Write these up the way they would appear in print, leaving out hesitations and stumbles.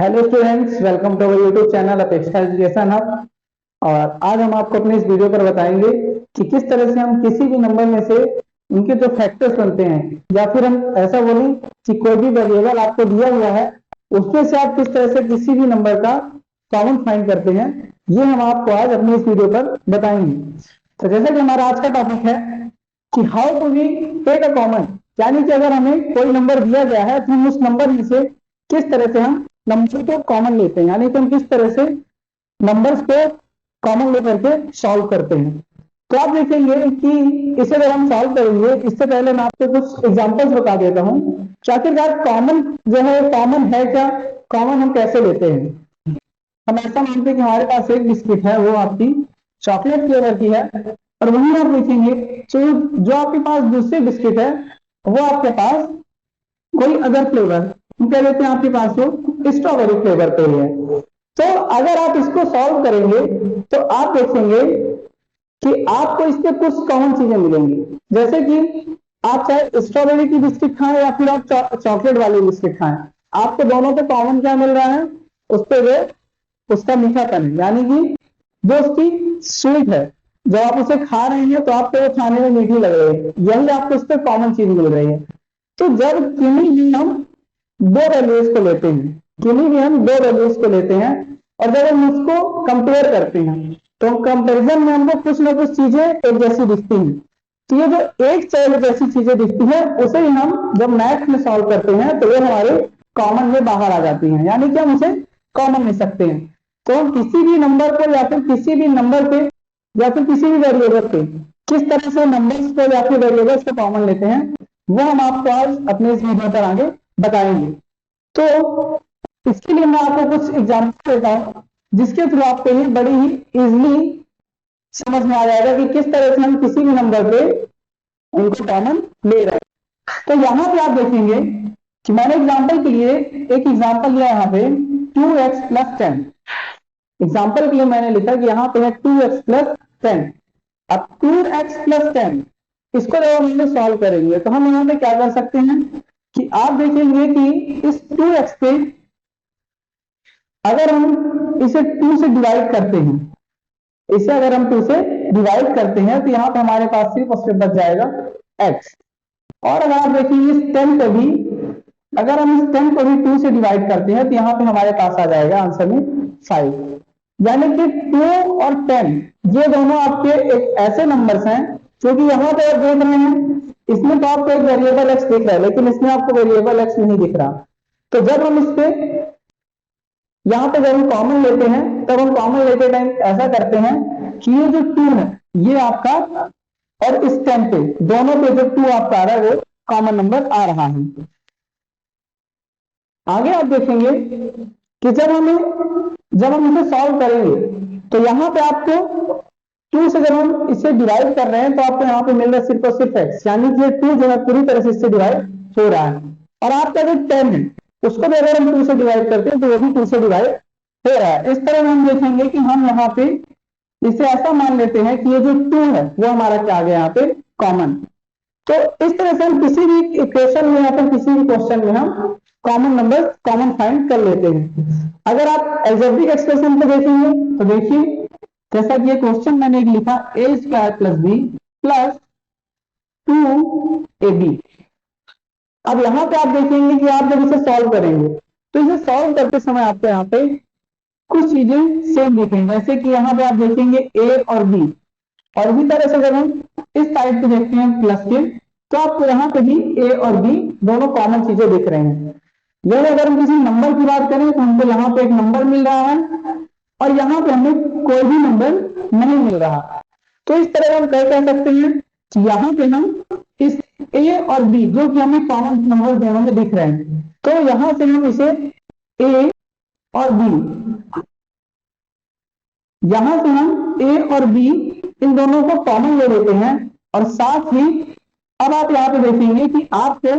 Hello students, welcome to our YouTube channel Apeksha education hub. और आज हम आपको अपने इस वीडियो पर बताएंगे कि किस तरह से हम किसी भी नंबर में से उनके जो फैक्टर्स बनते हैं, या फिर हम ऐसा बोलें कि कोई भी वेरिएबल आपको दिया हुआ है उसमें से आप किस तरह से किसी भी नंबर का कॉमन फाइंड करते हैं, ये हम आपको आज अपने इस वीडियो पर बताएंगे। तो जैसा कि हमारा आज का टॉपिक है कि how to we take a common, यानी कि अगर हमें कोई नंबर दिया गया है तो हम उस नंबर में से किस तरह से हम नंबर को कॉमन लेते हैं, यानी कि हम किस तरह से नंबर्स को कॉमन लेकर के सॉल्व करते हैं। तो आप देखेंगे कि इसे जब हम सॉल्व करेंगे, इससे पहले मैं आपको कुछ एग्जांपल्स बता देता हूं कि आखिरकार कॉमन जो है कॉमन है क्या, कॉमन हम कैसे लेते हैं। हम ऐसा मानते हैं कि हमारे पास एक बिस्किट है, वो आपकी चॉकलेट फ्लेवर की है, और वहीं आप देखेंगे तो जो आपके पास दूसरी बिस्किट है वो आपके पास कोई अदर फ्लेवर, हम कह देते हैं आपके पास वो स्ट्रॉबेरी फ्लेवर पे ही है। तो अगर आप इसको सॉल्व करेंगे तो आप देखेंगे कि आपको इससे कुछ कॉमन चीजें मिलेंगी, जैसे कि आप चाहे स्ट्रॉबेरी की बिस्किट खाएं या फिर आप चॉकलेट वाली बिस्किट खाएं, आपको दोनों पे कॉमन क्या मिल रहा है, उस पे वो उसका मीठापन है, यानी कि जो उसकी स्वीट है। जब आप उसे खा रहे हैं तो आपको वो खाने में मीठी लग रही है, यही आपको उस पर कॉमन चीज मिल रही है। तो जब किन्हीं भी हम दो वैल्यूज को लेते हैं, किन्हीं भी हम दो वैल्यूज को लेते हैं और जब हम उसको कंपेयर करते हैं तो कंपैरिजन में हमको कुछ ना कुछ चीजें एक जैसी दिखती हैं। तो ये जो एक चाइल्ड जैसी चीजें दिखती है उसे ही हम जब मैथ में सॉल्व करते हैं तो ये हमारे कॉमन में बाहर आ जाती हैं, यानी कि हम उसे कॉमन ले सकते हैं। तो हम किसी भी नंबर को या फिर किसी भी नंबर पे या फिर किसी भी वेरिएबल पे किस तरह से नंबर्स को या फिर वेरिएबल्स को कॉमन लेते हैं, वो हम आपको आज अपने इस वीडियो पर आगे बताएंगे। तो इसके लिए मैं आपको कुछ एग्जाम्पल देता हूँ जिसके थ्रू आपको ये बड़ी ही इजीली समझ में आ जाएगा कि किस तरह से हम किसी भी नंबर पे उनको कॉमन ले रहे हैं। तो यहाँ पे आप देखेंगे कि मैंने एग्जाम्पल के लिए एक एग्जाम्पल लिया यहाँ पे 2x+10। एग्जाम्पल के लिए मैंने लिखा कि यहाँ पे है 2x+10। अब 2x+10 इसको जब हम इसे सॉल्व करेंगे तो हम यहाँ पे क्या कर सकते हैं कि आप देखेंगे कि इस 2x पे अगर हम इसे 2 से डिवाइड करते हैं, इसे अगर हम 2 से डिवाइड करते हैं तो यहाँ पे हमारे पास सिर्फ और सिर्फ बच जाएगा x। और अगर आप देखेंगे इस 10 को भी, अगर हम इस 10 को भी 2 से डिवाइड करते हैं तो यहाँ पे हमारे पास आ जाएगा आंसर में 5। यानी कि 2 और 10 ये दोनों आपके एक ऐसे नंबर्स हैं क्योंकि यहाँ पे आप देख रहे हैं इसमें तो आपको एक वेरिएबल एक्स दिख रहा है लेकिन इसमें आपको वेरिएबल एक्स नहीं दिख रहा। तो जब हम इस पे यहाँ पे जब हम कॉमन लेते हैं तब हम कॉमन लेते टाइम ऐसा करते हैं कि ये जो 2 है ये आपका, और इस 10 पे दोनों पे जो 2 आपका आ रहा है वो कॉमन नंबर आ रहा है। आगे आप देखेंगे कि जब हम इसे सॉल्व करेंगे तो यहाँ पे आपको 2 से जब हम इसे डिवाइड कर रहे हैं तो आपको यहाँ पे मिल रहा है सिर्फ और सिर्फ x, यानी कि 2 जो है पूरी तरह से इससे डिवाइड हो रहा है। और आपका जो 10 है उसको भी अगर हम 2 से डिवाइड करते हैं तो वो भी 2 से डिवाइड हो रहा है। इस तरह हम देखेंगे कि हम यहाँ पे इसे ऐसा मान लेते हैं कि ये जो 2 है वो हमारा क्या आ गया यहाँ पे कॉमन। तो इस तरह से हम किसी भी इक्वेशन में या फिर किसी भी क्वेश्चन में हम कॉमन नंबर कॉमन फाइंड कर लेते हैं। अगर आप एल्जेब्रिक एक्सप्रेशन पे देखेंगे तो देखिए जैसा कि ये क्वेश्चन मैंने एक लिखा a²+b+2ab। अब यहाँ पे आप देखेंगे कि आप जब इसे सॉल्व करेंगे तो इसे सॉल्व करते समय आपको यहाँ पे कुछ चीजें सेम दिखेंगी, जैसे कि यहाँ पे आप देखेंगे a और b, और इसी तरह से जब हम इस साइड पे देखते हैं प्लस के तो आपको यहाँ पे भी a और b दोनों कॉमन चीजें दिख रहे हैं। यही अगर हम किसी नंबर की बात करें तो हमको यहाँ पे एक नंबर मिल रहा है और यहाँ पे हमें कोई भी नंबर नहीं मिल रहा। तो इस तरह हम कह सकते हैं कि यहाँ पे हम इस a और b जो कि हमें कॉमन नंबर दोनों में दिख रहे हैं, तो यहाँ से हम इसे a और b, यहां से हम a और b इन दोनों को कॉमन ले लेते हैं। और साथ ही अब आप यहाँ पे देखेंगे कि आपको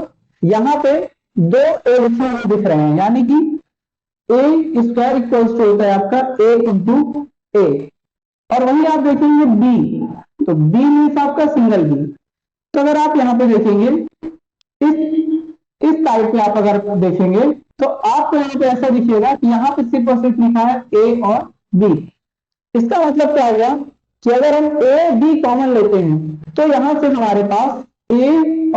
यहाँ पे दो a लिखे हुए दिख रहे हैं, यानी कि a² इक्वल्स टू होता है आपका a इंटू a। और वही आप देखेंगे b, तो b मीन्स आपका सिंगल b। तो अगर आप यहाँ पे देखेंगे इस टाइप पे आप अगर देखेंगे तो आपको यहाँ पे ऐसा दिखेगा कि यहाँ पे सिर्फ और सिर्फ लिखा है ए और बी। इसका मतलब क्या होगा कि अगर हम ए बी कॉमन लेते हैं तो यहां से हमारे पास ए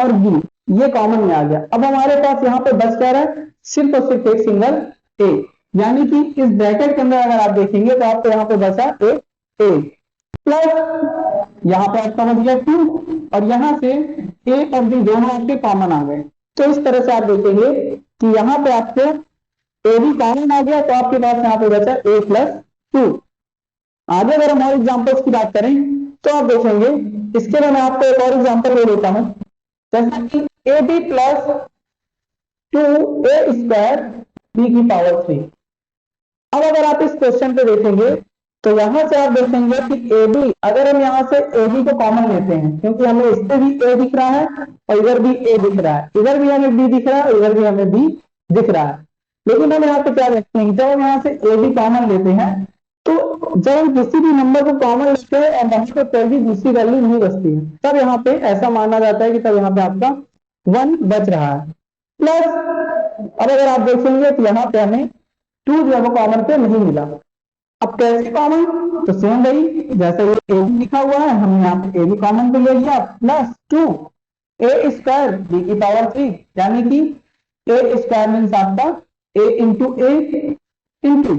और बी ये कॉमन में आ गया। अब हमारे पास यहाँ पे बच क्या रहा है, सिर्फ और सिर्फ एक सिंगल ए, यानी कि इस ब्रैकेट के अंदर अगर आप देखेंगे तो आपको यहाँ पे बचा एक ए प्लस यहाँ पे आपका बच गया 2 और यहाँ से ए और बी दोनों आपके कॉमन आ गए। तो इस तरह से आप देखेंगे कि यहाँ पे आपको ए बी कॉमन आ गया तो आपके पास यहाँ पे बचा ए प्लस 2। आगे अगर हम और एग्जांपल्स की बात करें तो आप देखेंगे, इसके लिए मैं आपको एक और एग्जांपल ले लेता हूं, जैसा कि A B plus 2a² B की पावर 3। अब अगर आप इस क्वेश्चन पे देखेंगे तो यहां से आप देखेंगे कि ए बी, अगर हम यहां से ए बी को कॉमन लेते हैं क्योंकि हमें इससे भी ए दिख रहा है और इधर भी ए दिख रहा है, इधर भी हमें बी दिख रहा है और इधर भी हमें बी दिख रहा है, लेकिन हम यहाँ पे क्या देखते हैं, जब हम यहाँ से ए बी कॉमन लेते हैं तो जब हम किसी भी नंबर को कॉमन लेते हैं और वहां पे कोई भी दूसरी वैल्यू नहीं बचती है तब यहाँ पे ऐसा माना जाता है कि तब यहाँ पे आपका 1 बच रहा है प्लस। अब अगर आप देखेंगे तो यहाँ पे हमें 2 जो है वो कॉमन पे नहीं मिला। अब कैसे कॉमन, तो सेम वही जैसे ये ए बी लिखा हुआ है, हमने यहाँ पे ए बी कॉमन पे ले लिया प्लस 2a² बी की पावर 3, यानी कि a² मीन्स आपका a into A into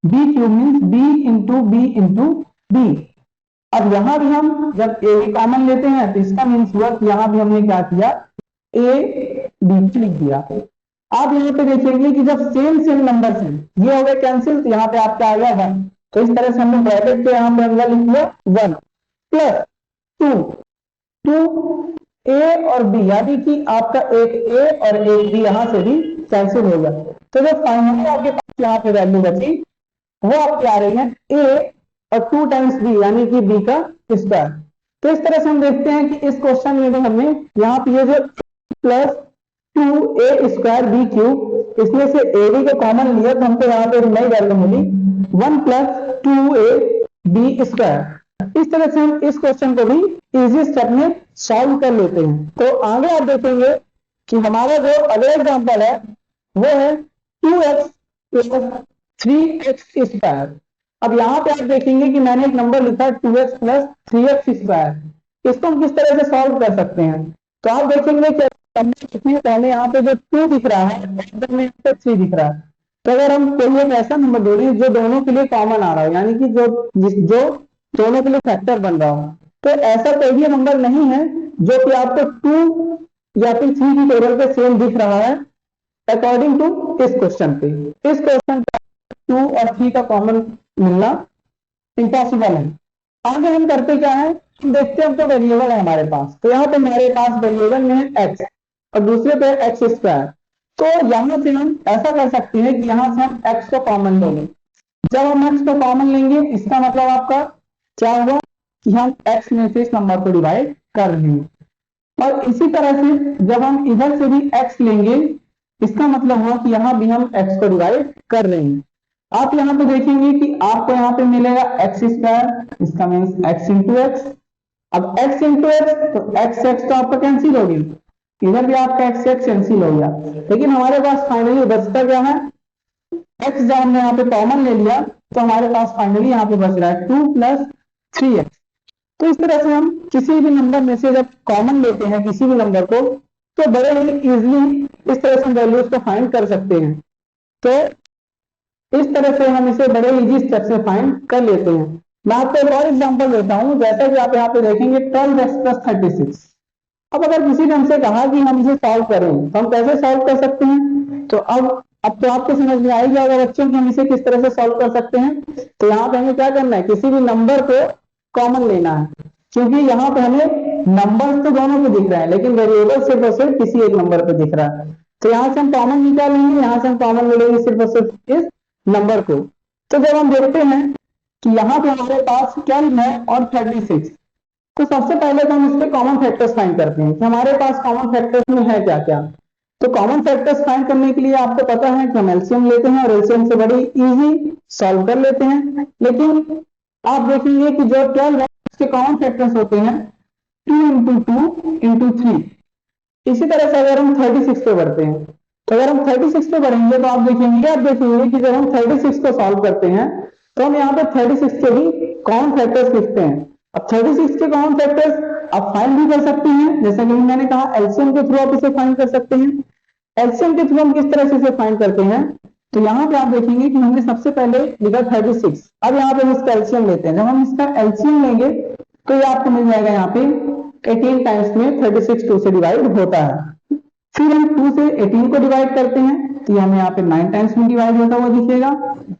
B cube means B into B. अब यहां भी हम जब ए बी कॉमन लेते हैं तो इसका मीन्स हुआ कि यहां भी हमने क्या किया, ए बी लिख दिया। आप यहाँ पे देखेंगे कि जब सेम नंबर हैं ये हो गए कैंसिल, तो यहाँ पे आपका आ गया 1। तो इस तरह से हमने ब्रैकेट पे यहाँ पे अंदर लिख दिया 1 प्लस 2 ए और बी, यानी कि आपका एक ए और एक बी यहाँ से भी कैंसिल हो गया। तो जो फाइनली आपके पास यहाँ पे वैल्यू बची वो आपकी आ रही है ए और 2 टाइम्स बी, यानी कि बी का स्क्वायर। तो इस तरह से हम देखते हैं कि इस क्वेश्चन में भी हमने यहाँ पे ये जो प्लस 2a² बी क्यूब, इसमें से ए बी को कॉमन लिया तो हमको यहाँ पे नई वैल्यू मिली 1 प्लस 2ab²। इस तरह से हम इस क्वेश्चन को भी इजी स्टेप में सॉल्व कर लेते हैं। तो आगे आप देखेंगे कि हमारा जो अगला एग्जांपल है वो है 2x प्लस 3x²। अब यहाँ पे आप देखेंगे कि मैंने एक नंबर लिखा है 2x प्लस 3x²। इसको हम किस तरह से सॉल्व कर सकते हैं, तो आप देखेंगे कि पहले यहाँ पे जो 2 दिख रहा है अंदर में 3 दिख रहा है। तो अगर हम कोई एक ऐसा नंबर जोड़ें जो दोनों के लिए कॉमन आ रहा हो, यानी कि जो दोनों के लिए फैक्टर बन रहा हो, तो ऐसा कोई भी नंबर नहीं है जो कि आपको 2 या फिर 3 की टेबल पे सेम दिख रहा है अकॉर्डिंग टू इस क्वेश्चन पे। इस क्वेश्चन पे 2 और 3 का कॉमन मिलना इम्पॉसिबल है। आगे हम करते क्या है, हम देखते हैं तो वेरिएबल है हमारे पास, तो यहाँ पे हमारे पास वेरिएबल में है x और दूसरे पे x²। तो यहाँ से हम ऐसा कर सकते हैं कि यहाँ से हम x को कॉमन ले लें। जब हम x को कॉमन लेंगे इसका मतलब आपका क्या हुआ कि हम x में से इस नंबर को डिवाइड कर रहे हैं, और इसी तरह से जब हम इधर से भी x लेंगे इसका मतलब हुआ कि यहाँ भी हम x को डिवाइड कर रहे हैं। आप यहाँ पे देखेंगे कि आपको यहाँ पे मिलेगा x², इसका मीन्स x इंटू एक्स। अब x इंटू एक्स तो x तो आपका कैंसिल हो गया, इधर भी आपका x कैंसिल हो गया, लेकिन हमारे पास फाइनली बचता क्या है, x जब हमने यहाँ पे कॉमन ले लिया तो हमारे पास फाइनली यहाँ पे बच रहा है 2 प्लस 3x। तो इस तरह से हम किसी भी नंबर में से जब कॉमन लेते हैं किसी भी नंबर को तो बड़े ही इजीली इस तरह से वैल्यूज को फाइंड कर सकते हैं। तो इस तरह से हम इसे बड़े इजी स्टेप से फाइंड कर लेते हैं। मैं आपको एक और एग्जांपल देता हूं, जैसा कि आप यहाँ पे देखेंगे 12x प्लस 36। अब अगर किसी ने हमसे कहा कि हम इसे सॉल्व करें तो हम कैसे सॉल्व कर सकते हैं, तो अब तो आपको समझ में आ ही जाएगा बच्चों कि हम इसे किस तरह से सॉल्व कर सकते हैं। तो यहाँ पे हमें क्या करना है, किसी भी नंबर को कॉमन लेना है, क्योंकि यहाँ पे हमें नंबर तो दोनों पे दिख रहा है लेकिन वेरिएबल सिर्फ और सिर्फ किसी एक नंबर पे दिख रहा है। तो यहाँ से हम कॉमन निकालेंगे, यहाँ से हम कॉमन ले लेंगे सिर्फ और सिर्फ इस नंबर को। तो जब हम देखते हैं कि यहाँ पे हमारे पास 12 है और 36, तो सबसे पहले तो हम इसके कॉमन फैक्टर्स फाइंड करते हैं कि हमारे पास कॉमन फैक्टर्स में है क्या क्या। तो कॉमन फैक्टर्स फाइंड करने के लिए आपको पता है कि हम एलसीएम लेते हैं और एलसीएम से बड़ी इजी सॉल्व कर लेते हैं। लेकिन आप देखेंगे कि जो 12 है उसके कॉमन फैक्टर्स होते हैं 2 इंटू 2 इंटू 3। इसी तरह से अगर हम 36 पे बढ़ते हैं तो अगर हम 36 पे बढ़ेंगे तो आप देखेंगे कि जब हम 36 को सॉल्व करते हैं तो हम यहाँ पे 36 के भी कॉमन फैक्टर्स लिखते हैं। अब 36 के कॉमन फैक्टर्स आप फाइंड भी कर सकते हैं, जैसा कि मैंने कहा एलसीएम के थ्रू आप इसे फाइंड कर सकते हैं। एलसीएम के थ्रू हम किस तरह से इसे फाइंड करते हैं, तो यहाँ पे आप देखेंगे कि हमने सबसे पहले लिखा 36। अब यहाँ पे हम इसका एलसीएम लेते हैं। जब हम इसका एलसीएम लेंगे तो ये आपको मिल जाएगा यहाँ पे 18 टाइम्स में 36 2 से डिवाइड होता है। फिर हम 2 से 18 को डिवाइड करते हैं तो हमें यहाँ पे 9 टाइम्स में डिवाइड होता हुआ दिखेगा।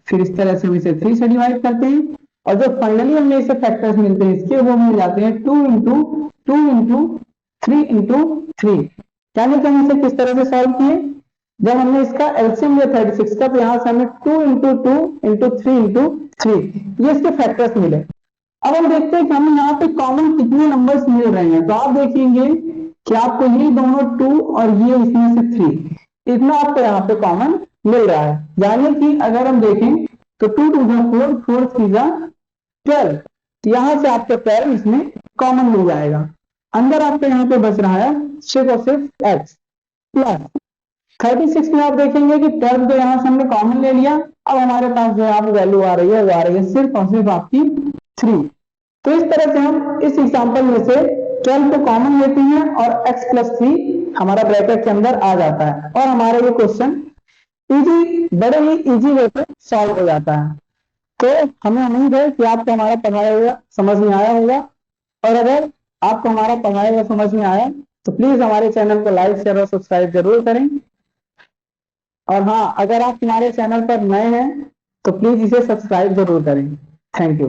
फिर इस तरह से हम इसे 3 से डिवाइड करते हैं और जो फाइनली हमें इसे फैक्टर्स मिलते हैं इसके वो मिल जाते हैं 2 इंटू 2 इंटू 3 इंटू 3। यानी कि हम इसे किस तरह से सॉल्व किए, जब हमने इसका एलसीएम लिया 36 का तो यहाँ से हमें 2 इंटू 2 इंटू 3 इंटू 3 ये इसके फैक्टर्स मिले। अब हम देखते हैं कि हमें यहाँ पे कॉमन कितने नंबर्स मिल रहे हैं। तो आप देखेंगे कि आपको ये दोनों 2 और ये इसमें से 3 इतना आपको यहाँ पे कॉमन मिल रहा है। यानी कि अगर हम देखें तो 2 2 4 4 3 12, तो यहाँ से आपको 12 इसमें कॉमन मिल जाएगा। अंदर आपको यहाँ पे बच रहा है सिर्फ और सिर्फ एक्स प्लस 36 में आप देखेंगे कि 12 को यहाँ से हमने कॉमन ले लिया। अब हमारे पास जो यहाँ पे वैल्यू आ रही है वो आ रही है सिर्फ और सिर्फ आपकी 3। तो इस तरह से हम इस एग्जांपल में से 12 को कॉमन लेते हैं और x प्लस 3 हमारा ब्रैकेट के अंदर आ जाता है और हमारा ये क्वेश्चन बड़े ही इजी वे पे सॉल्व हो जाता है। तो हमें उम्मीद है कि आपको हमारा पढ़ाया हुआ समझ में आया होगा, और अगर आपको हमारा पढ़ाया हुआ समझ में आया तो प्लीज हमारे चैनल को लाइक शेयर और सब्सक्राइब जरूर करें। और हाँ, अगर आप हमारे चैनल पर नए हैं तो प्लीज इसे सब्सक्राइब जरूर करें। Thank you.